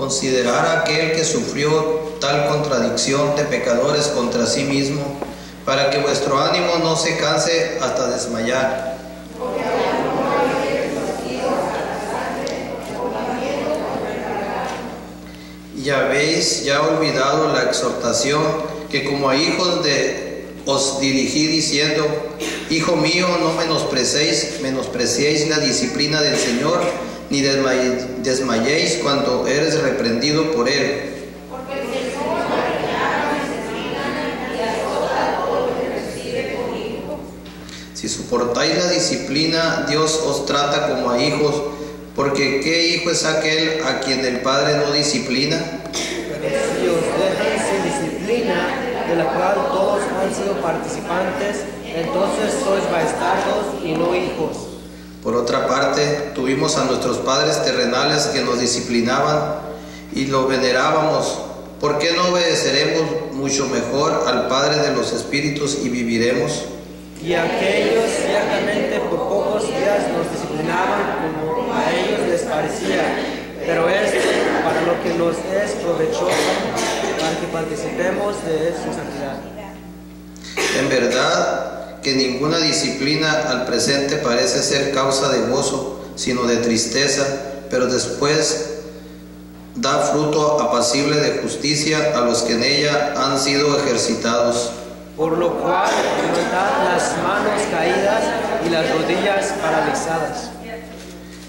considerar a aquel que sufrió tal contradicción de pecadores contra sí mismo, para que vuestro ánimo no se canse hasta desmayar. Y habéis ya olvidado la exhortación que como a hijos os dirigí diciendo: Hijo mío, no menospreciéis la disciplina del Señor, ni desmayéis cuando eres reprendido por Él. Porque el Señor la disciplina y azota todo lo que recibe por hijo. Si soportáis la disciplina, Dios os trata como a hijos, porque ¿qué hijo es aquel a quien el Padre no disciplina? Pero si os dejan sin disciplina, de la cual todos han sido participantes, entonces sois bastardos y no hijos. Por otra parte, tuvimos a nuestros padres terrenales que nos disciplinaban y lo venerábamos. ¿Por qué no obedeceremos mucho mejor al Padre de los Espíritus y viviremos? Y aquellos ciertamente por pocos días nos disciplinaban como a ellos les parecía, pero esto para lo que nos es provechoso, para que participemos de su santidad. En verdad que ninguna disciplina al presente parece ser causa de gozo, sino de tristeza, pero después da fruto apacible de justicia a los que en ella han sido ejercitados. Por lo cual, levantad las manos caídas y las rodillas paralizadas.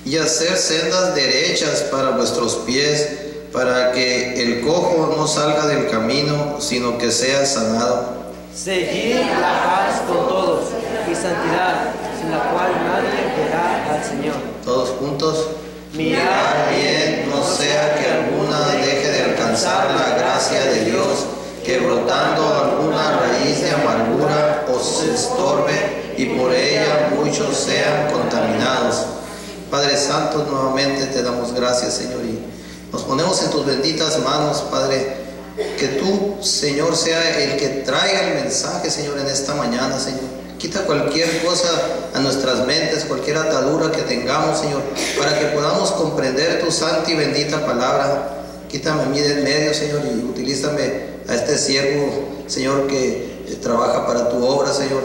Y hacer sendas derechas para vuestros pies, para que el cojo no salga del camino, sino que sea sanado. Seguid la paz con todos y santidad, sin la cual nadie verá al Señor. Todos juntos. Mirad bien, no sea que alguna deje de alcanzar la gracia de Dios, que brotando alguna raíz de amargura os estorbe y por ella muchos sean contaminados. Padre Santo, nuevamente te damos gracias, Señor, y nos ponemos en tus benditas manos, Padre. Que tú, Señor, sea el que traiga el mensaje, Señor, en esta mañana, Señor. Quita cualquier cosa a nuestras mentes, cualquier atadura que tengamos, Señor, para que podamos comprender tu santa y bendita palabra. Quítame a mí del medio, Señor, y utilízame a este siervo, Señor, que trabaja para tu obra, Señor.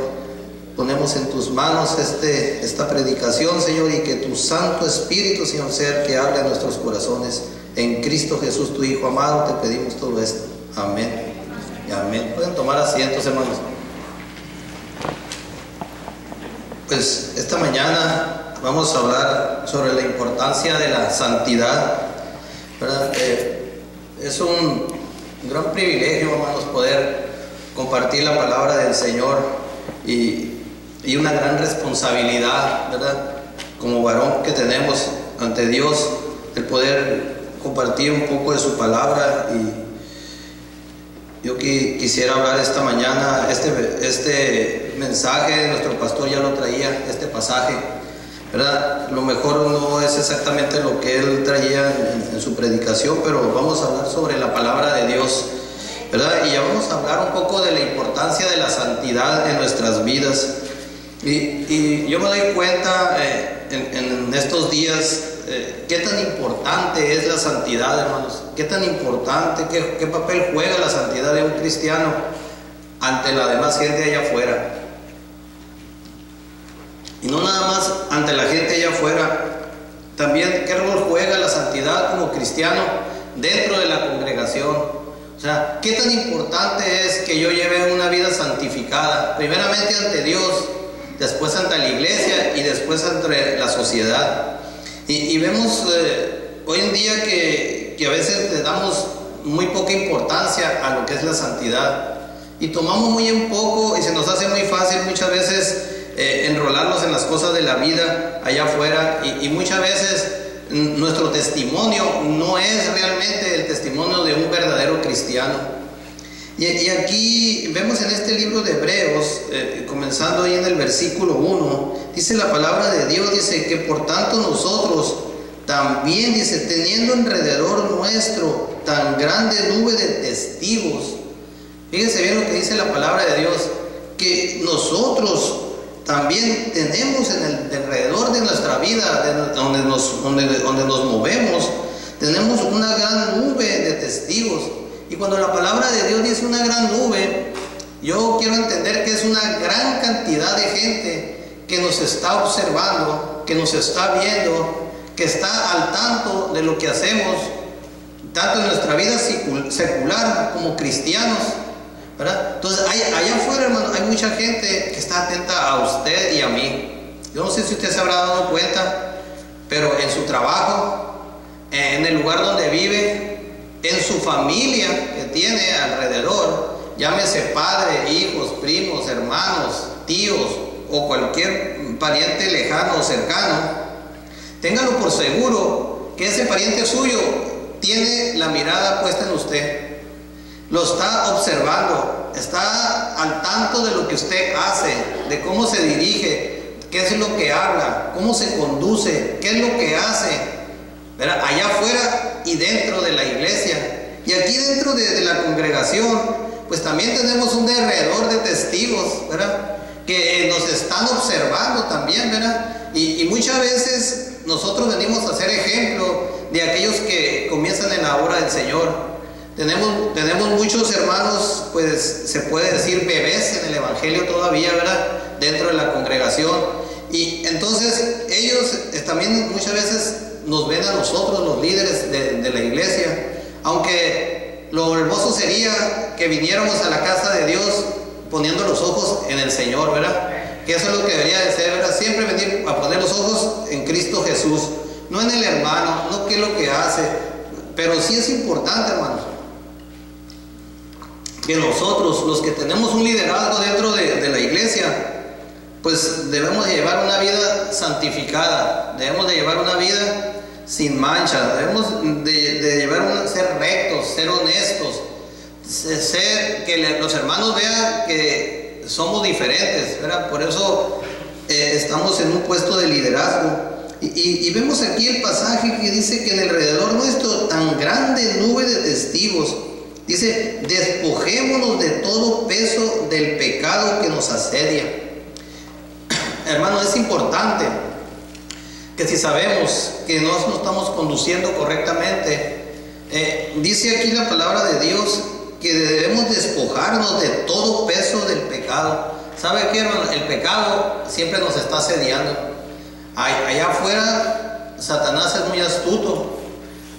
Ponemos en tus manos esta predicación, Señor, y que tu Santo Espíritu, Señor, sea el que hable a nuestros corazones. En Cristo Jesús, tu Hijo amado, te pedimos todo esto. Amén y amén. Pueden tomar asientos, hermanos. Pues esta mañana vamos a hablar sobre la importancia de la santidad, ¿verdad? Es un gran privilegio, hermanos, poder compartir la palabra del Señor y una gran responsabilidad, ¿verdad? Como varón que tenemos ante Dios, el poder compartir un poco de su palabra. Y yo quisiera hablar esta mañana, este mensaje, nuestro pastor ya lo traía, este pasaje, ¿verdad? Lo mejor no es exactamente lo que él traía en su predicación, pero vamos a hablar sobre la palabra de Dios, ¿verdad? Y ya vamos a hablar un poco de la importancia de la santidad en nuestras vidas. Y yo me doy cuenta en estos días qué tan importante es la santidad, hermanos. Qué tan importante, qué papel juega la santidad de un cristiano ante la demás gente allá afuera. Y no nada más ante la gente allá afuera, también qué rol juega la santidad como cristiano dentro de la congregación. O sea, qué tan importante es que yo lleve una vida santificada, primeramente ante Dios, después ante la iglesia y después ante la sociedad. Y vemos hoy en día que a veces le damos muy poca importancia a lo que es la santidad y tomamos muy en poco, y se nos hace muy fácil muchas veces enrolarnos en las cosas de la vida allá afuera, y muchas veces nuestro testimonio no es realmente el testimonio de un verdadero cristiano. Y aquí vemos en este libro de Hebreos, comenzando ahí en el versículo 1, dice la palabra de Dios, dice que por tanto nosotros también, dice, teniendo alrededor nuestro tan grande nube de testigos. Fíjense bien lo que dice la palabra de Dios, que nosotros también tenemos en el alrededor de nuestra vida, donde nos movemos, Tenemos una gran nube de testigos. Y cuando la palabra de Dios dice una gran nube, yo quiero entender que es una gran cantidad de gente que nos está observando, que nos está viendo, que está al tanto de lo que hacemos, tanto en nuestra vida secular como cristianos, ¿verdad? Entonces, allá afuera, hermano, hay mucha gente que está atenta a usted y a mí. Yo no sé si usted se habrá dado cuenta, pero en su trabajo, en el lugar donde vive, en su familia que tiene alrededor, llámese padre, hijos, primos, hermanos, tíos o cualquier pariente lejano o cercano, téngalo por seguro que ese pariente suyo tiene la mirada puesta en usted, lo está observando, está al tanto de lo que usted hace, de cómo se dirige, qué es lo que habla, cómo se conduce, qué es lo que hace, ¿verdad? Allá afuera y dentro de la iglesia. Y aquí dentro de la congregación, pues también tenemos un alrededor de testigos, ¿verdad? Que nos están observando también, ¿verdad? Y muchas veces nosotros venimos a ser ejemplo de aquellos que comienzan en la obra del Señor. Tenemos muchos hermanos, pues se puede decir bebés en el Evangelio todavía, ¿verdad? Dentro de la congregación. Y entonces ellos también muchas veces nos ven a nosotros, los líderes de la iglesia. Aunque lo hermoso sería que viniéramos a la casa de Dios poniendo los ojos en el Señor, ¿verdad? Que eso es lo que debería de ser, ¿verdad? Siempre venir a poner los ojos en Cristo Jesús, no en el hermano, no qué es lo que hace. Pero sí es importante, hermanos, que nosotros, los que tenemos un liderazgo dentro de la iglesia, pues debemos de llevar una vida santificada, debemos de llevar una vida sin mancha, debemos de ser rectos, ser honestos, ser que los hermanos vean que somos diferentes, ¿verdad? Por eso estamos en un puesto de liderazgo. Y vemos aquí el pasaje que dice que en alrededor nuestro tan grande nube de testigos, dice, despojémonos de todo peso del pecado que nos asedia. Hermano, es importante que si sabemos que no nos estamos conduciendo correctamente, dice aquí la palabra de Dios que debemos despojarnos de todo peso del pecado. ¿Sabe qué, hermano? El pecado siempre nos está asediando. Allá afuera Satanás es muy astuto,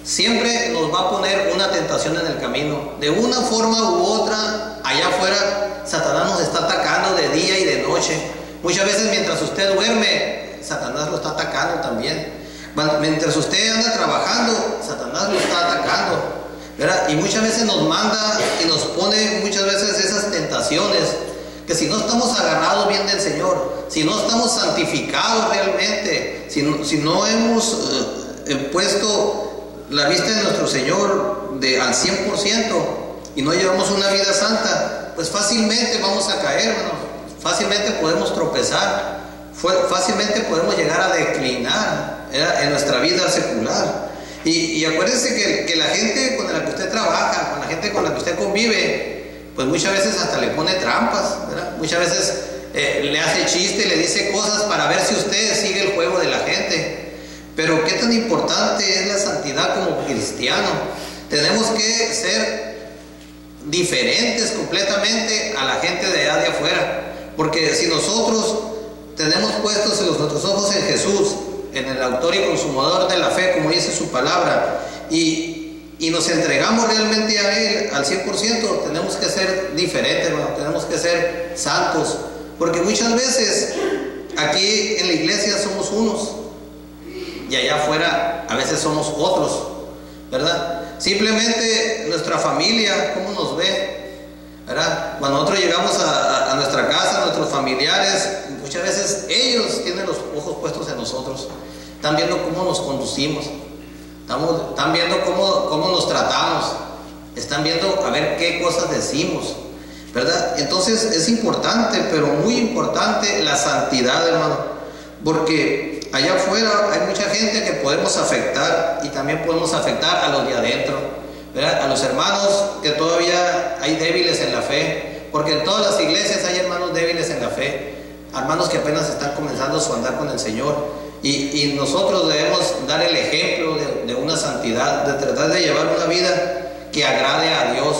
siempre nos va a poner una tentación en el camino, de una forma u otra. Allá afuera Satanás nos está atacando de día y de noche. Muchas veces mientras usted duerme, Satanás lo está atacando también. Mientras usted anda trabajando, Satanás lo está atacando, ¿verdad? Y muchas veces nos manda y nos pone muchas veces esas tentaciones, que si no estamos agarrados bien del Señor, si no estamos santificados realmente, si no hemos puesto la vista de nuestro Señor al 100% y no llevamos una vida santa, pues fácilmente vamos a caer, hermano. Fácilmente podemos tropezar, fácilmente podemos llegar a declinar en nuestra vida secular. Y acuérdense que la gente con la que usted trabaja, con la gente con la que usted convive, pues muchas veces hasta le pone trampas, ¿verdad? Muchas veces le hace chiste, le dice cosas para ver si usted sigue el juego de la gente. Pero qué tan importante es la santidad como cristiano. Tenemos que ser diferentes completamente a la gente de allá de afuera. Porque si nosotros tenemos puestos nuestros ojos en Jesús, en el autor y consumador de la fe, como dice su palabra, y nos entregamos realmente a Él al 100%, tenemos que ser diferentes, hermano, tenemos que ser santos. Porque muchas veces aquí en la iglesia somos unos y allá afuera a veces somos otros, ¿verdad? Simplemente nuestra familia, ¿cómo nos ve? ¿Verdad? Cuando nosotros llegamos a nuestra casa, nuestros familiares, muchas veces ellos tienen los ojos puestos en nosotros. Están viendo cómo nos conducimos, están viendo cómo nos tratamos, están viendo a ver qué cosas decimos, ¿verdad? Entonces es importante, pero muy importante, la santidad, hermano, porque allá afuera hay mucha gente que podemos afectar y también podemos afectar a los de adentro, ¿verdad? A los hermanos que todavía hay débiles en la fe, porque en todas las iglesias hay hermanos débiles en la fe, hermanos que apenas están comenzando su andar con el Señor, y nosotros debemos dar el ejemplo de una santidad, de tratar de llevar una vida que agrade a Dios.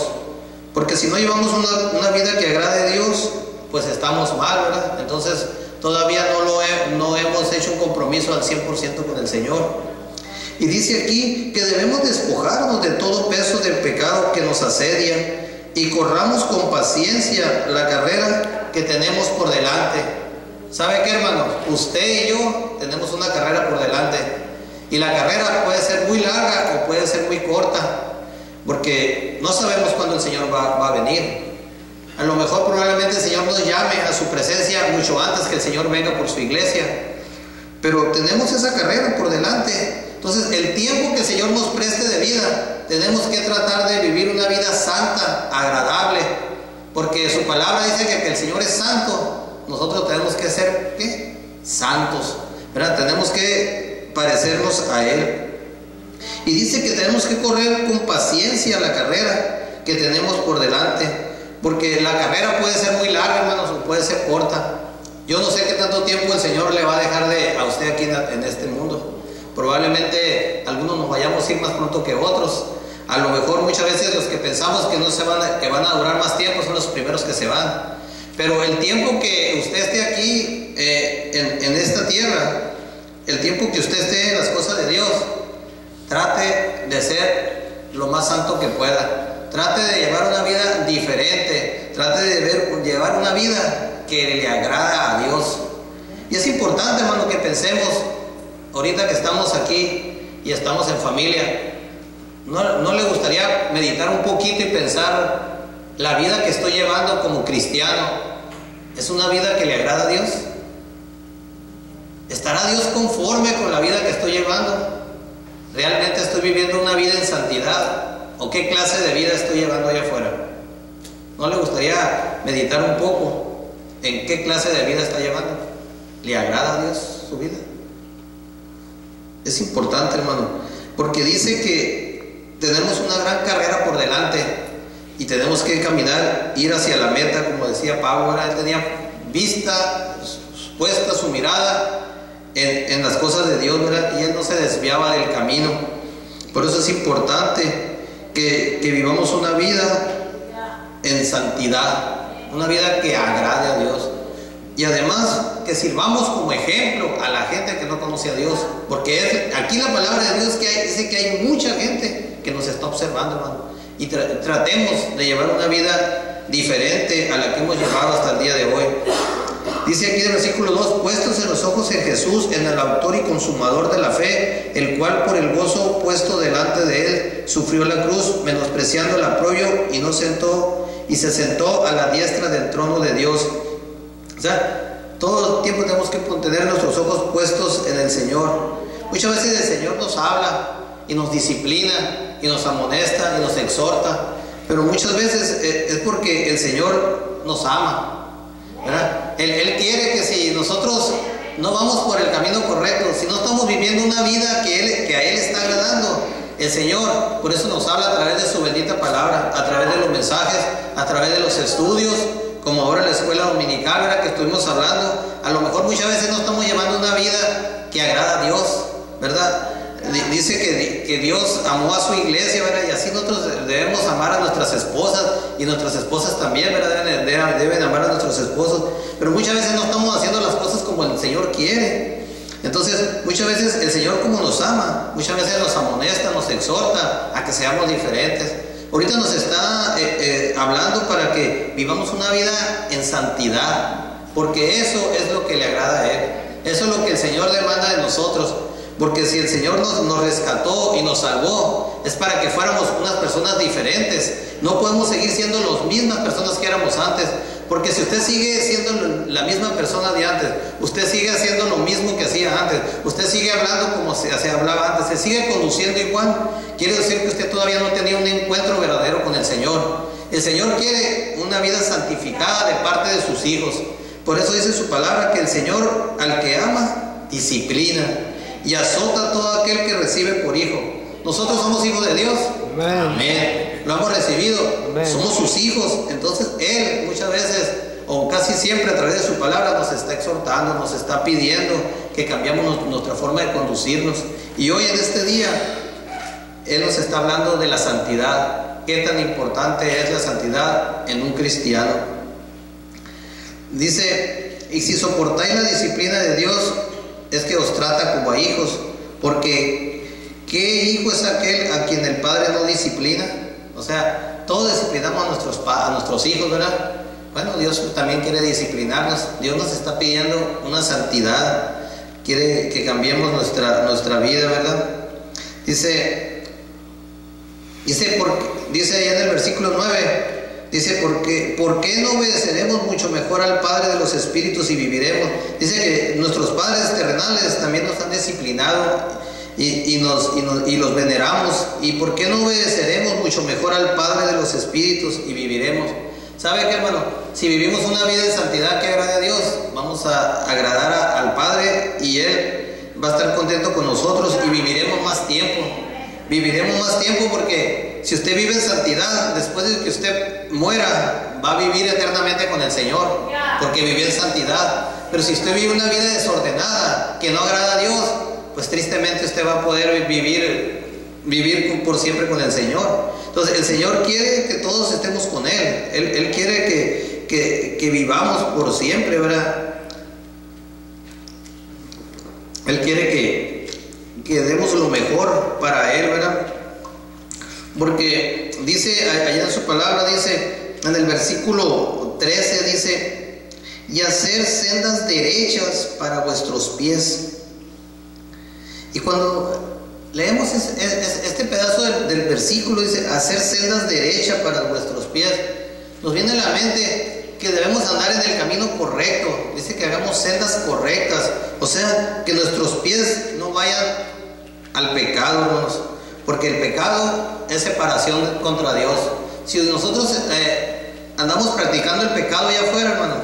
Porque si no llevamos una vida que agrade a Dios, pues estamos mal, ¿verdad? Entonces todavía no hemos hecho un compromiso al 100% con el Señor. Y dice aquí que debemos despojarnos de todo peso del pecado que nos asedia y corramos con paciencia la carrera que tenemos por delante. ¿Sabe qué, hermanos? Usted y yo tenemos una carrera por delante, y la carrera puede ser muy larga o puede ser muy corta, porque no sabemos cuándo el Señor va a venir. A lo mejor probablemente el Señor nos llame a su presencia mucho antes que el Señor venga por su iglesia, pero tenemos esa carrera por delante. Entonces el tiempo que el Señor nos preste de vida, tenemos que tratar de vivir una vida santa, agradable, porque su palabra dice que el Señor es santo. Nosotros tenemos que ser, ¿qué? Santos, ¿verdad? Tenemos que parecernos a Él. Y dice que tenemos que correr con paciencia la carrera que tenemos por delante, porque la carrera puede ser muy larga, hermanos, o puede ser corta. Yo no sé qué tanto tiempo el Señor le va a dejar a usted aquí en este mundo. Probablemente algunos nos vayamos a ir más pronto que otros. A lo mejor muchas veces los que pensamos que van a durar más tiempo son los primeros que se van. Pero el tiempo que usted esté aquí en esta tierra, el tiempo que usted esté en las cosas de Dios, trate de ser lo más santo que pueda. Trate de llevar una vida diferente. Trate de llevar una vida que le agrada a Dios. Y es importante, hermano, que pensemos, ahorita que estamos aquí y estamos en familia, ¿no le gustaría meditar un poquito y pensar la vida que estoy llevando como cristiano? ¿Es una vida que le agrada a Dios? ¿Estará Dios conforme con la vida que estoy llevando? ¿Realmente estoy viviendo una vida en santidad? ¿O qué clase de vida estoy llevando allá afuera? ¿No le gustaría meditar un poco en qué clase de vida está llevando? ¿Le agrada a Dios su vida? Es importante, hermano, porque dice que tenemos una gran carrera por delante y tenemos que caminar, ir hacia la meta, como decía Pablo. Él tenía vista, puesta su mirada en las cosas de Dios, ¿verdad? Y él no se desviaba del camino. Por eso es importante que vivamos una vida en santidad, una vida que agrade a Dios. Y además que sirvamos como ejemplo a la gente que no conoce a Dios, porque aquí la palabra de Dios dice que hay mucha gente que nos está observando, hermano, y tratemos de llevar una vida diferente a la que hemos llevado hasta el día de hoy. Dice aquí en el versículo 2: puestos en los ojos en Jesús, en el autor y consumador de la fe, el cual por el gozo puesto delante de él sufrió la cruz, menospreciando el oprobio, y se sentó a la diestra del trono de Dios. O sea, todo el tiempo tenemos que tener nuestros ojos puestos en el Señor. Muchas veces el Señor nos habla y nos disciplina y nos amonesta y nos exhorta, pero muchas veces es porque el Señor nos ama, ¿verdad? Él quiere que si nosotros no vamos por el camino correcto, si no estamos viviendo una vida que a Él está agradando, el Señor por eso nos habla a través de su bendita palabra, a través de los mensajes, a través de los estudios, como ahora en la escuela dominical, ¿verdad?, que estuvimos hablando. A lo mejor muchas veces no estamos llevando una vida que agrada a Dios, ¿verdad? Dice que Dios amó a su iglesia, ¿verdad? Y así nosotros debemos amar a nuestras esposas, y nuestras esposas también, ¿verdad? Deben amar a nuestros esposos, pero muchas veces no estamos haciendo las cosas como el Señor quiere. Entonces muchas veces el Señor, como nos ama, muchas veces nos amonesta, nos exhorta a que seamos diferentes. Ahorita nos está hablando para que vivamos una vida en santidad, porque eso es lo que le agrada a Él. Eso es lo que el Señor demanda de nosotros. Porque si el Señor nos rescató y nos salvó, es para que fuéramos unas personas diferentes. No podemos seguir siendo las mismas personas que éramos antes. Porque si usted sigue siendo la misma persona de antes, usted sigue haciendo lo mismo que hacía antes, usted sigue hablando como se hablaba antes, se sigue conduciendo igual, quiere decir que usted todavía no tenía un encuentro verdadero con el Señor. El Señor quiere una vida santificada de parte de sus hijos. Por eso dice su palabra que el Señor, al que ama, disciplina y azota a todo aquel que recibe por hijo. Nosotros somos hijos de Dios. Amén. Amén. Lo hemos recibido. Amén. Somos sus hijos. Entonces Él muchas veces, o casi siempre, a través de su palabra nos está exhortando, nos está pidiendo que cambiamos nuestra forma de conducirnos. Y hoy en este día Él nos está hablando de la santidad. ¿Qué tan importante es la santidad en un cristiano? Dice: y si soportáis la disciplina de Dios, es que os trata como a hijos, porque ¿qué hijo es aquel a quien el Padre no disciplina? O sea, todos disciplinamos a nuestros hijos, ¿verdad? Bueno, Dios también quiere disciplinarnos. Dios nos está pidiendo una santidad, quiere que cambiemos nuestra vida, ¿verdad? Dice allá en el versículo 9, dice: ¿por qué no obedeceremos mucho mejor al Padre de los Espíritus y viviremos? Dice que nuestros padres terrenales también nos han disciplinado y los veneramos. ¿Y por qué no obedeceremos mucho mejor al Padre de los Espíritus y viviremos? ¿Sabe qué, hermano? Si vivimos una vida de santidad que agrade a Dios, vamos a agradar al Padre, y Él va a estar contento con nosotros y viviremos más tiempo. Viviremos más tiempo, porque si usted vive en santidad, después de que usted muera, va a vivir eternamente con el Señor, porque vivió en santidad. Pero si usted vive una vida desordenada, que no agrada a Dios, pues tristemente usted va a poder vivir por siempre con el Señor. Entonces el Señor quiere que todos estemos con Él. Él quiere que vivamos por siempre, ¿verdad? Él quiere que demos lo mejor para Él, ¿verdad? Porque dice allá en su palabra, dice en el versículo 13, dice: y hacer sendas derechas para vuestros pies. Y cuando leemos este pedazo del versículo, dice: hacer sendas derechas para vuestros pies, nos viene a la mente que debemos andar en el camino correcto. Dice que hagamos sendas correctas, o sea, que nuestros pies no vayan al pecado, hermanos, porque el pecado es separación contra Dios. Si nosotros andamos practicando el pecado allá afuera, hermano,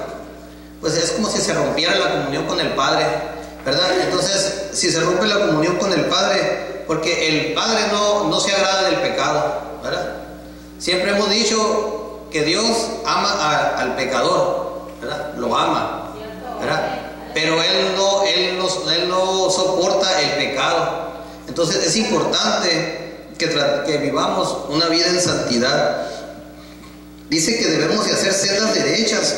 pues es como si se rompiera la comunión con el Padre, ¿verdad? Entonces, si se rompe la comunión con el Padre, porque el Padre no se agrada del pecado, ¿verdad? Siempre hemos dicho que Dios ama al pecador, ¿verdad? Lo ama, ¿verdad? Pero Él no soporta el pecado. Entonces es importante que vivamos una vida en santidad. Dice que debemos de hacer sendas derechas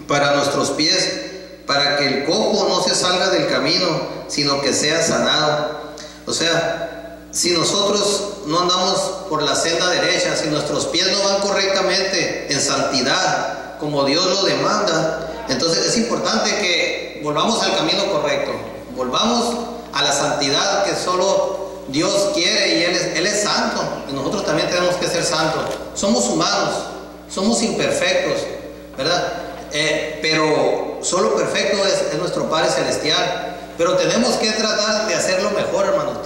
para nuestros pies, para que el cojo no se salga del camino, sino que sea sanado. O sea, si nosotros no andamos por la senda derecha, si nuestros pies no van correctamente en santidad, como Dios lo demanda, entonces es importante que volvamos al camino correcto, volvamos a la santidad que solo Dios quiere, y Él es santo, y nosotros también tenemos que ser santos. Somos humanos, somos imperfectos, ¿verdad? Pero solo perfecto es nuestro Padre Celestial. Pero tenemos que tratar de hacerlo mejor, hermanos.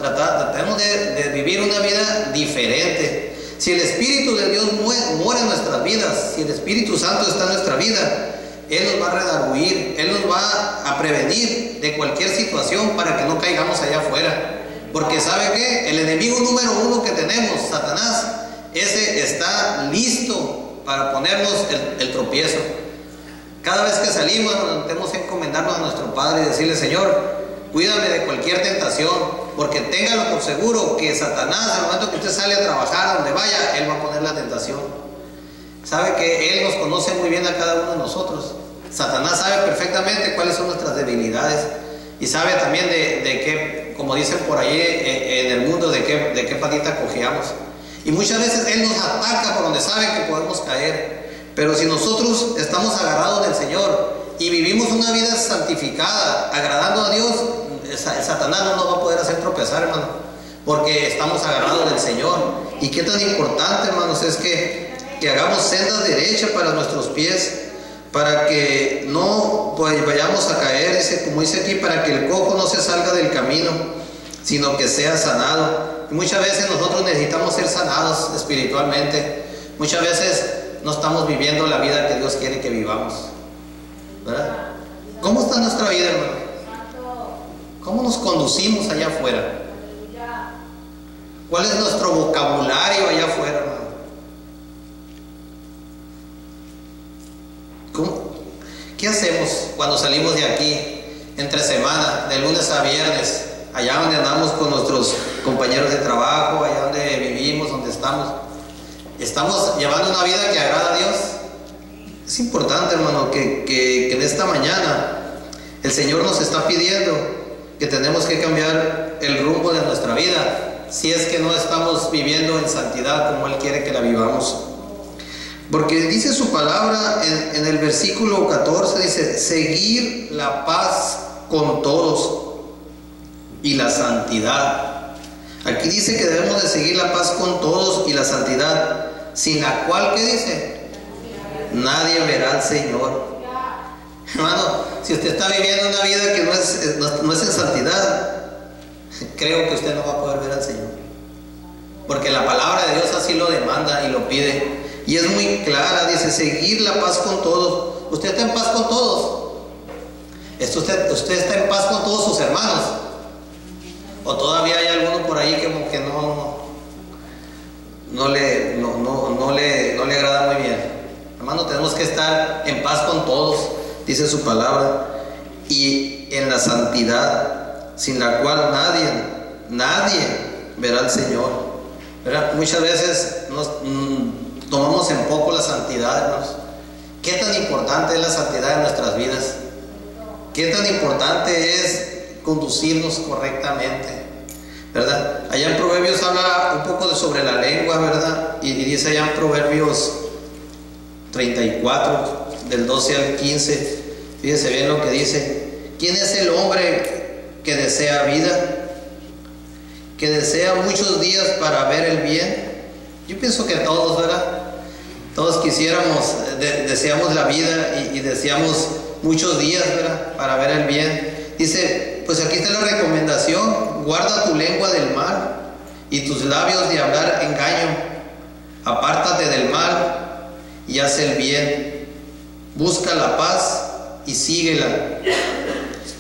Tenemos de vivir una vida diferente. Si el Espíritu de Dios muere en nuestras vidas, si el Espíritu Santo está en nuestra vida, Él nos va a redarguir, Él nos va a prevenir de cualquier situación para que no caigamos allá afuera. Porque ¿sabe qué? El enemigo número uno que tenemos, Satanás, ese está listo para ponernos el tropiezo. Cada vez que salimos, tenemos que encomendarnos a nuestro Padre y decirle: Señor, cuídame de cualquier tentación, porque téngalo por seguro que Satanás, al momento que usted sale a trabajar, donde vaya, Él va a poner la tentación. Sabe que Él nos conoce muy bien a cada uno de nosotros. Satanás sabe perfectamente cuáles son nuestras debilidades, y sabe también de qué, como dicen por ahí en el mundo, de qué patita cojeamos. Y muchas veces Él nos ataca por donde sabe que podemos caer. Pero si nosotros estamos agarrados del Señor y vivimos una vida santificada, agradando a Dios, el Satanás no nos va a poder hacer tropezar, hermano, porque estamos agarrados del Señor. Y qué tan importante, hermanos, es que hagamos sendas derechas para nuestros pies, para que no vayamos a caer, como dice aquí, para que el cojo no se salga del camino, sino que sea sanado. Y muchas veces nosotros necesitamos ser sanados espiritualmente. Muchas veces no estamos viviendo la vida que Dios quiere que vivamos, ¿verdad? ¿Cómo está nuestra vida, hermano? ¿Cómo nos conducimos allá afuera? ¿Cuál es nuestro vocabulario allá afuera, hermano? ¿Qué hacemos cuando salimos de aquí entre semana, de lunes a viernes, allá donde andamos con nuestros compañeros de trabajo, allá donde vivimos, donde estamos llevando una vida que agrada a Dios. Es importante, hermano, que en esta mañana el Señor nos está pidiendo que tenemos que cambiar el rumbo de nuestra vida, si es que no estamos viviendo en santidad como Él quiere que la vivamos. Porque dice su palabra en el versículo 14, dice, seguir la paz con todos y la santidad. Aquí dice que debemos de seguir la paz con todos y la santidad, sin la cual, ¿qué dice? Nadie verá al Señor. Hermano, si usted está viviendo una vida que no es en santidad, creo que usted no va a poder ver al Señor, porque la palabra de Dios así lo demanda y lo pide, y es muy clara. Dice, seguir la paz con todos. ¿Usted está en paz con todos? ¿Usted está en paz con todos sus hermanos? ¿O todavía hay alguno por ahí que no le agrada muy bien? Hermano, tenemos que estar en paz con todos, dice su palabra, y en la santidad, sin la cual nadie verá al Señor. ¿Verdad? Muchas veces nos tomamos en poco la santidad, hermanos. ¿Qué tan importante es la santidad en nuestras vidas? ¿Qué tan importante es conducirnos correctamente? ¿Verdad? Allá en Proverbios habla un poco sobre la lengua, ¿verdad? Y dice allá en Proverbios 34, del 12 al 15, fíjese bien lo que dice. ¿Quién es el hombre que desea vida? Que desea muchos días para ver el bien. Yo pienso que todos, ¿verdad? Todos quisiéramos, deseamos la vida y deseamos muchos días, ¿verdad? Para ver el bien. Dice, pues aquí está la recomendación: guarda tu lengua del mal y tus labios de hablar engaño. Apártate del mal y haz el bien. Busca la paz y síguela.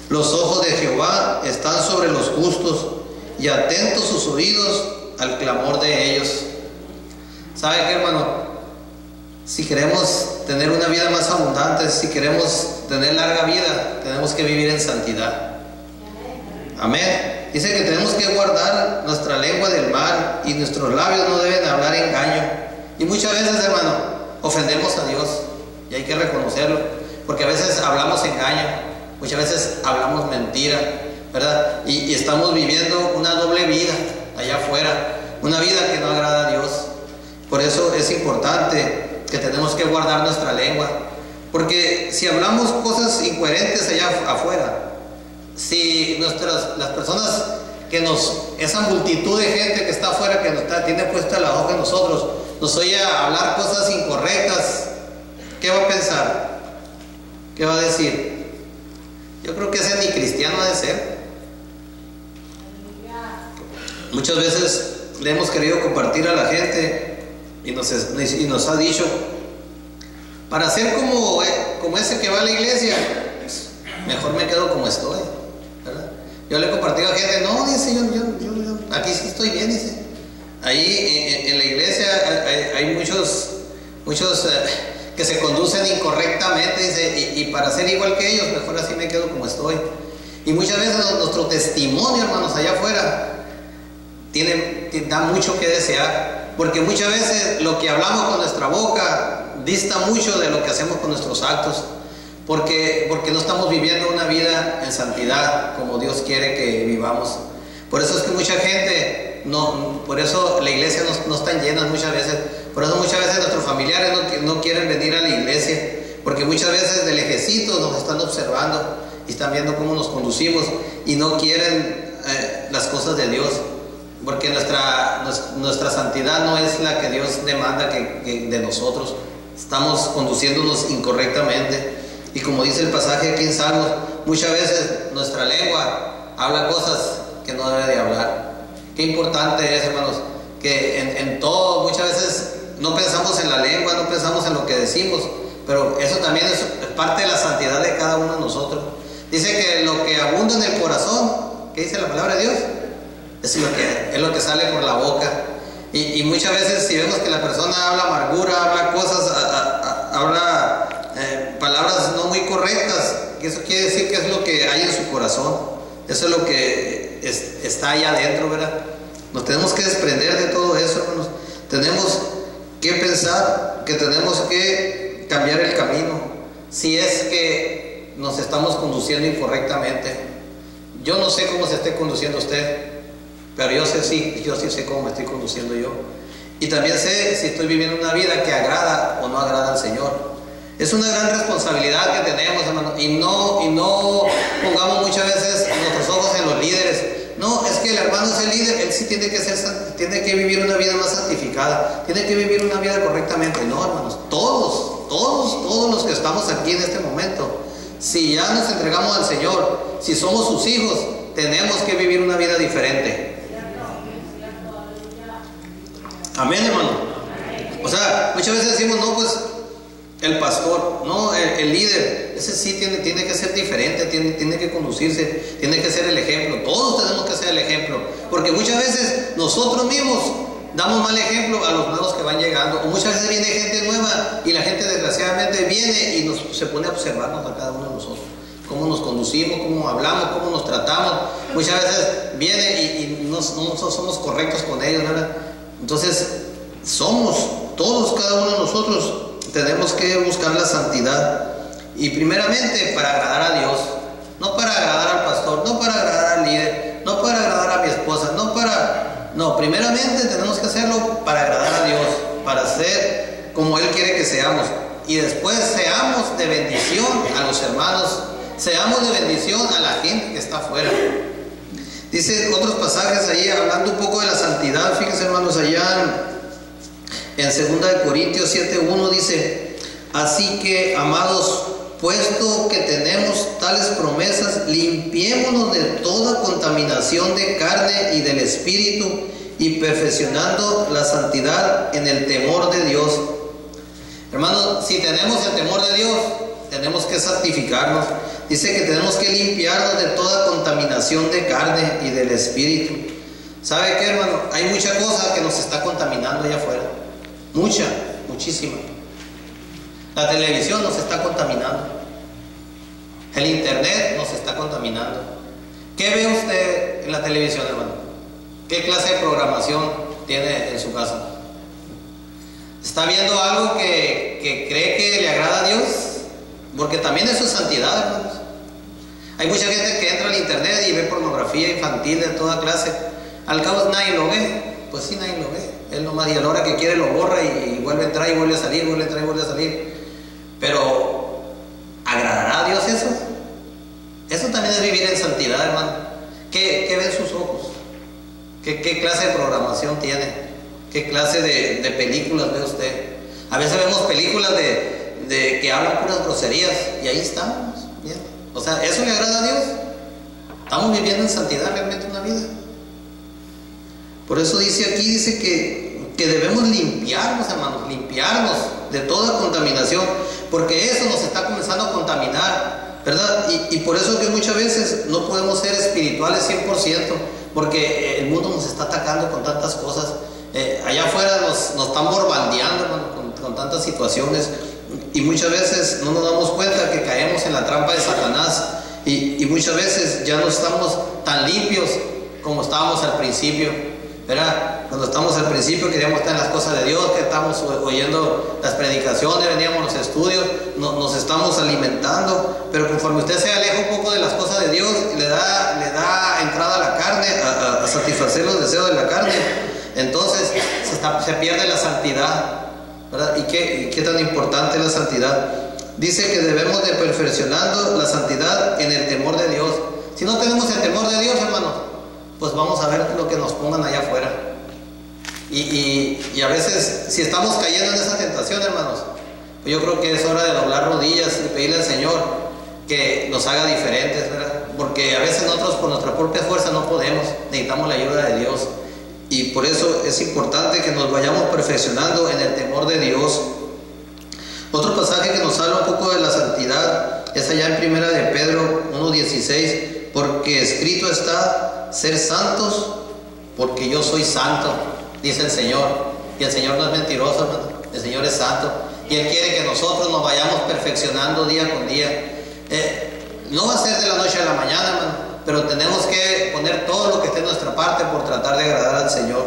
Los ojos de Jehová están sobre los justos y atentos sus oídos al clamor de ellos. ¿Sabe qué, hermano? Si queremos tener una vida más abundante, si queremos tener larga vida, tenemos que vivir en santidad. Amén. Dice que tenemos que guardar nuestra lengua del mal y nuestros labios no deben hablar engaño. Y muchas veces, hermano, ofendemos a Dios, y hay que reconocerlo, porque a veces hablamos engaño, muchas veces hablamos mentira, ¿verdad? Y estamos viviendo una doble vida allá afuera, una vida que no agrada a Dios. Por eso es importante que tenemos que guardar nuestra lengua, porque si hablamos cosas incoherentes allá afuera, si las personas esa multitud de gente que está afuera, que tiene puesta la hoja en nosotros, nos oye hablar cosas incorrectas, ¿qué va a pensar? ¿Qué va a decir? Yo creo que ese ni cristiano ha de ser. Muchas veces le hemos querido compartir a la gente y nos ha dicho, para ser como ese que va a la iglesia, pues, mejor me quedo como estoy, ¿verdad? Yo le he compartido a gente, no, dice, yo aquí sí estoy bien, dice. Ahí en la iglesia hay muchos que se conducen incorrectamente, dice, y para ser igual que ellos, mejor así me quedo como estoy. Y muchas veces nuestro testimonio, hermanos, allá afuera da mucho que desear, porque muchas veces lo que hablamos con nuestra boca dista mucho de lo que hacemos con nuestros actos, porque no estamos viviendo una vida en santidad como Dios quiere que vivamos. Por eso es que mucha gente por eso la iglesia no está llena muchas veces. Por eso muchas veces nuestros familiares no quieren venir a la iglesia, porque muchas veces de lejecitos nos están observando y están viendo cómo nos conducimos y no quieren las cosas de Dios, porque nuestra santidad no es la que Dios demanda que de nosotros. Estamos conduciéndonos incorrectamente, y como dice el pasaje aquí en Salmos, muchas veces nuestra lengua habla cosas que no debe de hablar. Qué importante es, hermanos, que en todo, muchas veces no pensamos en la lengua, no pensamos en lo que decimos, pero eso también es parte de la santidad de cada uno de nosotros. Dice que lo que abunda en el corazón, ¿qué dice la palabra de Dios? Es lo que sale por la boca. Y muchas veces, si vemos que la persona habla amargura, habla cosas, habla palabras no muy correctas, eso quiere decir que es lo que hay en su corazón. Eso es lo que está allá adentro, ¿verdad? Nos tenemos que desprender de todo eso, hermanos. Tenemos que pensar que tenemos que cambiar el camino si es que nos estamos conduciendo incorrectamente. Yo no sé cómo se esté conduciendo usted, pero yo sí sé cómo me estoy conduciendo yo. Y también sé si estoy viviendo una vida que agrada o no agrada al Señor. Es una gran responsabilidad que tenemos, hermano, y no pongamos muchas veces nuestros ojos en los líderes. No, es que el hermano es el líder, él sí tiene que vivir una vida más santificada, tiene que vivir una vida correctamente. No, hermanos, todos los que estamos aquí en este momento, si ya nos entregamos al Señor, si somos sus hijos, tenemos que vivir una vida diferente. Amén, hermano. O sea, muchas veces decimos, no, pues el pastor, no, el líder, ese sí tiene que ser diferente, tiene que conducirse, tiene que ser el ejemplo. Todos tenemos que ser el ejemplo, porque muchas veces nosotros mismos damos mal ejemplo a los nuevos que van llegando, o muchas veces viene gente nueva y la gente desgraciadamente viene y se pone a observarnos a cada uno de nosotros, cómo nos conducimos, cómo hablamos, cómo nos tratamos. Muchas veces viene y no somos correctos con ellos, ¿verdad? Entonces todos, cada uno de nosotros tenemos que buscar la santidad, y primeramente para agradar a Dios, no para agradar al pastor, no para agradar al líder, no para agradar a mi esposa, no, primeramente tenemos que hacerlo para agradar a Dios, para ser como Él quiere que seamos, y después seamos de bendición a los hermanos, seamos de bendición a la gente que está afuera. Dice otros pasajes ahí, hablando un poco de la santidad. Fíjense, hermanos, allá en 2 Corintios 7:1 dice: así que, amados, puesto que tenemos tales promesas, limpiémonos de toda contaminación de carne y del espíritu, y perfeccionando la santidad en el temor de Dios. Hermanos, si tenemos el temor de Dios, tenemos que santificarnos. Dice que tenemos que limpiarnos de toda contaminación de carne y del espíritu. ¿Sabe qué, hermano? Hay mucha cosa que nos está contaminando allá afuera. Muchísima. La televisión nos está contaminando. El internet nos está contaminando. ¿Qué ve usted en la televisión, hermano? ¿Qué clase de programación tiene en su casa? ¿Está viendo algo que cree que le agrada a Dios? Porque también eso es santidad, hermanos. Hay mucha gente que entra al internet y ve pornografía infantil de toda clase. Al cabo nadie lo ve. Pues sí, nadie lo ve. Él nomás, y a la hora que quiere lo borra y vuelve a entrar y vuelve a salir, vuelve a entrar y vuelve a salir. Pero, ¿agradará a Dios eso? Eso también es vivir en santidad, hermano. ¿Qué ven sus ojos? ¿Qué clase de programación tiene? ¿Qué clase de películas ve usted? A veces vemos películas de que hablan puras groserías y ahí estamos. Bien. O sea, ¿eso le agrada a Dios? ¿Estamos viviendo en santidad realmente una vida? Por eso dice que debemos limpiarnos, hermanos, limpiarnos de toda contaminación, porque eso nos está comenzando a contaminar, ¿verdad? Y por eso que muchas veces no podemos ser espirituales 100%, porque el mundo nos está atacando con tantas cosas. Allá afuera nos están bombardeando, hermano, con tantas situaciones, y muchas veces no nos damos cuenta que caemos en la trampa de Satanás, y muchas veces ya no estamos tan limpios como estábamos al principio. ¿Verdad? Cuando estamos al principio queríamos estar en las cosas de Dios, que estamos oyendo las predicaciones, veníamos a los estudios, nos estamos alimentando, pero conforme usted se aleja un poco de las cosas de Dios, le da entrada a la carne, a satisfacer los deseos de la carne, entonces se pierde la santidad, ¿verdad? ¿Y qué tan importante es la santidad? Dice que debemos de perfeccionando la santidad en el temor de Dios. Si no tenemos el temor de Dios, hermanos, pues vamos a ver lo que nos pongan allá afuera. Y a veces, si estamos cayendo en esa tentación, hermanos, pues yo creo que es hora de doblar rodillas y pedirle al Señor que nos haga diferentes, ¿verdad? Porque a veces nosotros por nuestra propia fuerza no podemos, necesitamos la ayuda de Dios. Y por eso es importante que nos vayamos perfeccionando en el temor de Dios. Otro pasaje que nos habla un poco de la santidad es allá en 1 de Pedro 1:16, porque escrito está: ser santos, porque yo soy santo, dice el Señor. Y el Señor no es mentiroso, hermano. El Señor es santo, y Él quiere que nosotros nos vayamos perfeccionando día con día. No va a ser de la noche a la mañana, hermano, pero tenemos que poner todo lo que esté en nuestra parte por tratar de agradar al Señor.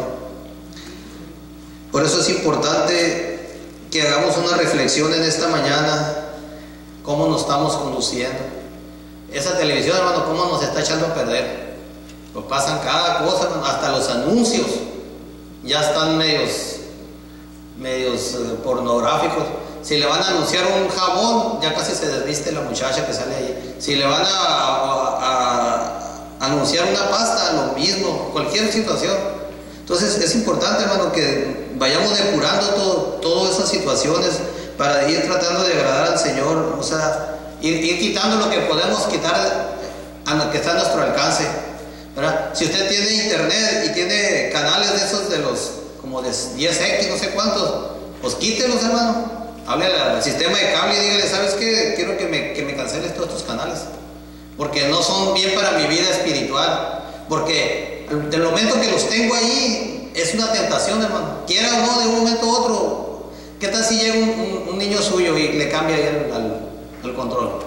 Por eso es importante que hagamos una reflexión en esta mañana, cómo nos estamos conduciendo. Esa televisión, hermano, cómo nos está echando a perder. Pues pasan cada cosa, hermano, hasta los anuncios ya están medios pornográficos. Si le van a anunciar un jabón, ya casi se desviste la muchacha que sale ahí. Si le van a anunciar una pasta, lo mismo, cualquier situación. Entonces es importante, hermano, que vayamos depurando todas esas situaciones para ir tratando de agradar al Señor. O sea, ir quitando lo que podemos quitar, a lo que está a nuestro alcance, ¿verdad? Si usted tiene internet y tiene canales de esos de los como de 10X, no sé cuántos, pues quítelos, hermano. Hable al sistema de cable y dígale, ¿sabes qué? Quiero que me canceles todos estos canales, porque no son bien para mi vida espiritual. Porque del momento que los tengo ahí, es una tentación, hermano. Quiera o no, de un momento a otro, ¿qué tal si llega un niño suyo y le cambia ahí al control?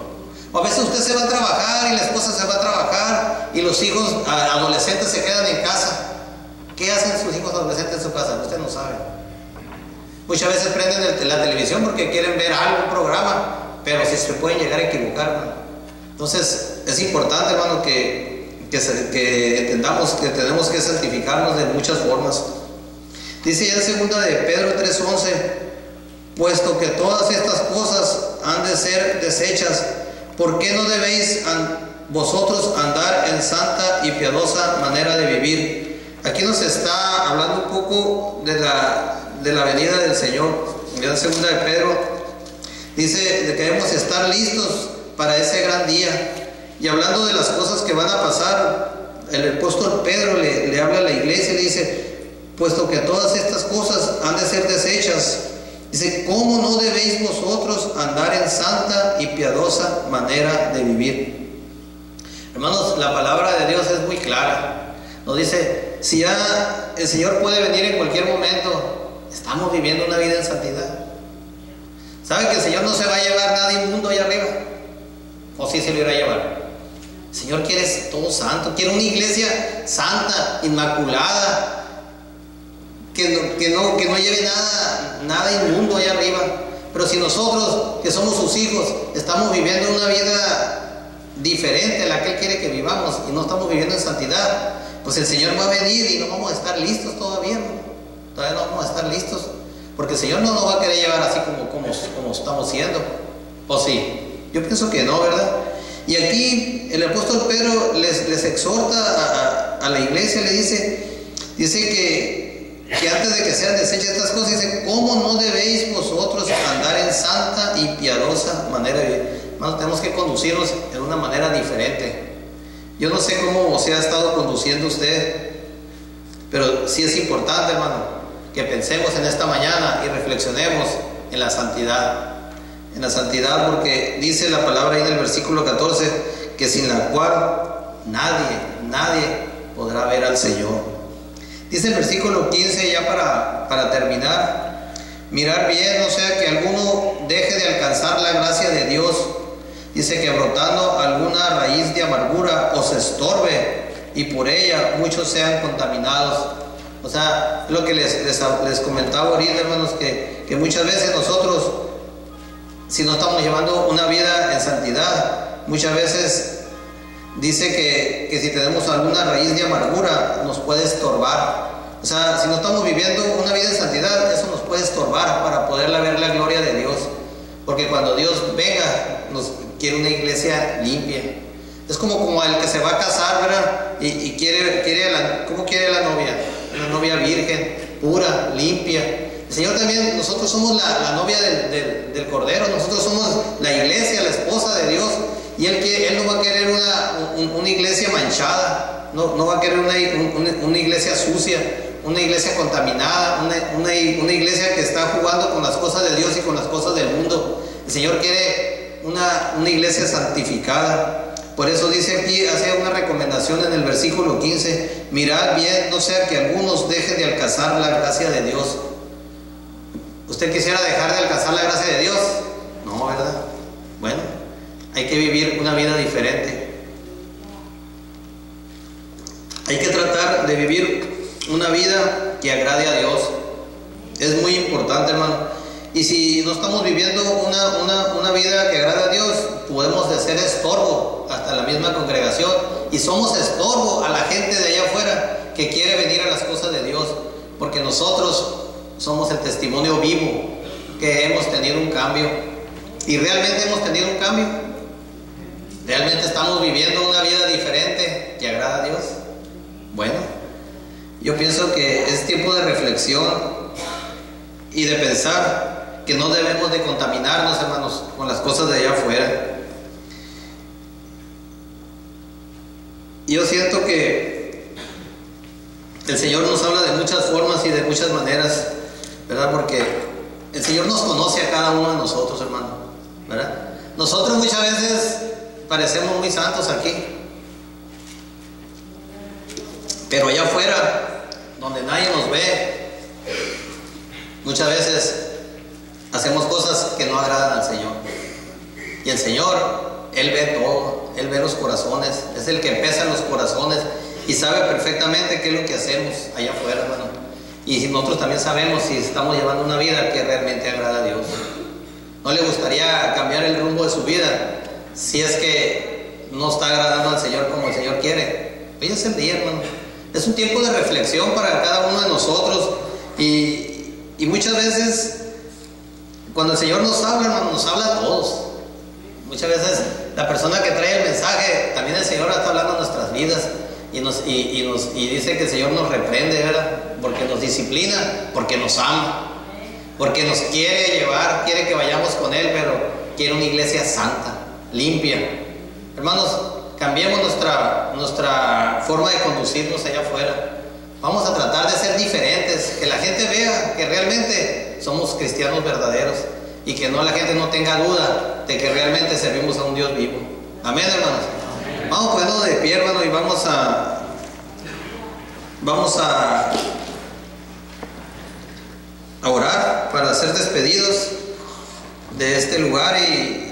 O a veces usted se va a trabajar y la esposa se va a trabajar y los hijos adolescentes se quedan en casa. ¿Qué hacen sus hijos adolescentes en su casa? Usted no sabe. Muchas veces prenden la televisión porque quieren ver algo, un programa, pero si se pueden llegar a equivocar, hermano. Entonces es importante, hermano, que entendamos que tenemos que santificarnos de muchas formas. Dice ya en segunda de Pedro 3:11, puesto que todas estas cosas han de ser deshechas, ¿por qué no debéis vosotros andar en santa y piadosa manera de vivir? Aquí nos está hablando un poco de la venida del Señor. Ya en segunda de Pedro dice de que debemos estar listos para ese gran día. Y hablando de las cosas que van a pasar, el apóstol Pedro le habla a la iglesia y le dice, puesto que todas estas cosas han de ser deshechas, dice, ¿cómo no debéis vosotros andar en santa y piadosa manera de vivir? Hermanos, la palabra de Dios es muy clara. Nos dice, si ya el Señor puede venir en cualquier momento, estamos viviendo una vida en santidad. ¿Saben que el Señor no se va a llevar nada inmundo allá arriba? ¿O sí se lo irá a llevar? El Señor quiere todo santo, quiere una iglesia santa, inmaculada, que no lleve nada inmundo allá arriba. Pero si nosotros, que somos sus hijos, estamos viviendo una vida diferente a la que Él quiere que vivamos y no estamos viviendo en santidad, pues el Señor va a venir y no vamos a estar listos todavía, ¿no? Todavía no vamos a estar listos, porque el Señor no nos va a querer llevar así como estamos siendo. ¿O sí? Yo pienso que no, ¿verdad? Y aquí el apóstol Pedro les exhorta a la iglesia, le dice que antes de que sean deshechas estas cosas, dice, ¿cómo no debéis vosotros andar en santa y piadosa manera de vivir? Hermanos, tenemos que conducirnos de una manera diferente. Yo no sé cómo se ha estado conduciendo usted, pero sí es importante, hermano, que pensemos en esta mañana y reflexionemos en la santidad. En la santidad, porque dice la palabra ahí en el versículo 14, que sin la cual nadie podrá ver al Señor. Dice el versículo 15, ya para terminar, mirar bien, no sea que alguno deje de alcanzar la gracia de Dios. Dice que brotando alguna raíz de amargura os estorbe y por ella muchos sean contaminados. O sea, lo que les comentaba ahorita, hermanos, que muchas veces nosotros, si no estamos llevando una vida en santidad, muchas veces dice que si tenemos alguna raíz de amargura nos puede estorbar. O sea, si no estamos viviendo una vida en santidad, eso nos puede estorbar para poder ver la gloria de Dios. Porque cuando Dios venga, nos quiere una iglesia limpia. Es como el que se va a casar, ¿verdad? Y ¿cómo quiere la novia? Una novia virgen, pura, limpia. El Señor también, nosotros somos la novia del Cordero, nosotros somos la iglesia, la esposa de Dios, y Él no va a querer una iglesia manchada, no va a querer una iglesia sucia, una iglesia contaminada, una iglesia que está jugando con las cosas de Dios y con las cosas del mundo. El Señor quiere una iglesia santificada. Por eso dice aquí, hace una recomendación en el versículo 15, mirad bien, no sea que algunos dejen de alcanzar la gracia de Dios. ¿Usted quisiera dejar de alcanzar la gracia de Dios? No, ¿verdad? Bueno, hay que vivir una vida diferente. Hay que tratar de vivir una vida que agrade a Dios. Es muy importante, hermano. Y si no estamos viviendo una vida que agrade a Dios, podemos de ser estorbo hasta la misma congregación. Y somos estorbo a la gente de allá afuera que quiere venir a las cosas de Dios. Porque nosotros somos el testimonio vivo que hemos tenido un cambio. Y realmente hemos tenido un cambio. Realmente estamos viviendo una vida diferente que agrada a Dios. Bueno, yo pienso que es tiempo de reflexión y de pensar que no debemos de contaminarnos, hermanos, con las cosas de allá afuera. Yo siento que el Señor nos habla de muchas formas y de muchas maneras, ¿verdad? Porque el Señor nos conoce a cada uno de nosotros, hermano, ¿verdad? Nosotros muchas veces parecemos muy santos aquí, pero allá afuera, donde nadie nos ve, muchas veces hacemos cosas que no agradan al Señor. Y el Señor, Él ve todo, Él ve los corazones, es el que pesa los corazones y sabe perfectamente qué es lo que hacemos allá afuera, hermano. Y nosotros también sabemos si estamos llevando una vida que realmente agrada a Dios. ¿No le gustaría cambiar el rumbo de su vida si es que no está agradando al Señor como el Señor quiere? Hoy es el día, hermano. Es un tiempo de reflexión para cada uno de nosotros. Y muchas veces, cuando el Señor nos habla, hermano, nos habla a todos. Muchas veces la persona que trae el mensaje, también el Señor está hablando en nuestras vidas. Y dice que el Señor nos reprende, ¿verdad? Porque nos disciplina, porque nos ama, porque nos quiere llevar, quiere que vayamos con Él, pero quiere una iglesia santa, limpia. Hermanos, cambiemos nuestra forma de conducirnos allá afuera. Vamos a tratar de ser diferentes, que la gente vea que realmente somos cristianos verdaderos y que la gente no tenga duda de que realmente servimos a un Dios vivo. Amén, hermanos. Vamos poniendo de pie, hermano, y vamos a orar para ser despedidos de este lugar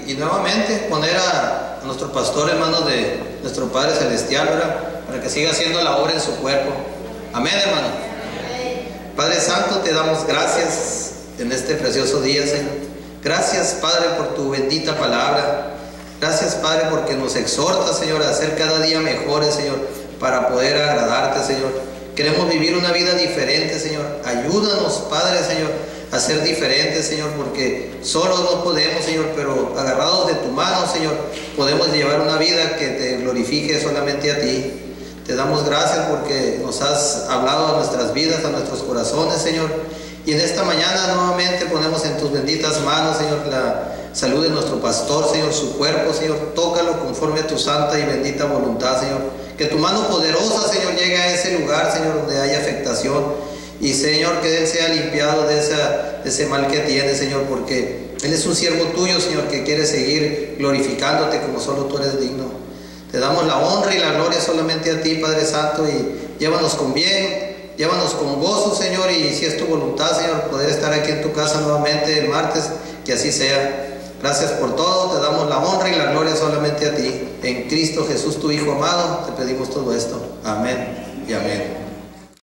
y nuevamente poner a nuestro pastor en manos de nuestro Padre Celestial, ¿verdad? Para que siga haciendo la obra en su cuerpo. Amén, hermano. Padre Santo, te damos gracias en este precioso día, Señor. Gracias, Padre, por tu bendita palabra. Gracias, Padre, porque nos exhortas, Señor, a ser cada día mejores, Señor, para poder agradarte, Señor. Queremos vivir una vida diferente, Señor. Ayúdanos, Padre, Señor, a ser diferentes, Señor, porque solos no podemos, Señor, pero agarrados de tu mano, Señor, podemos llevar una vida que te glorifique solamente a ti. Te damos gracias porque nos has hablado a nuestras vidas, a nuestros corazones, Señor. Y en esta mañana nuevamente ponemos en tus benditas manos, Señor, la salud de nuestro pastor, Señor, su cuerpo, Señor. Tócalo conforme a tu santa y bendita voluntad, Señor. Que tu mano poderosa, Señor, llegue a ese lugar, Señor, donde haya afectación. Y, Señor, que Él sea limpiado de ese mal que tiene, Señor, porque Él es un siervo tuyo, Señor, que quiere seguir glorificándote como solo tú eres digno. Te damos la honra y la gloria solamente a ti, Padre Santo, y llévanos con bien, llévanos con gozo, Señor, y si es tu voluntad, Señor, poder estar aquí en tu casa nuevamente el martes, que así sea. Gracias por todo, te damos la honra y la gloria solamente a ti. En Cristo Jesús, tu Hijo amado, te pedimos todo esto. Amén y amén.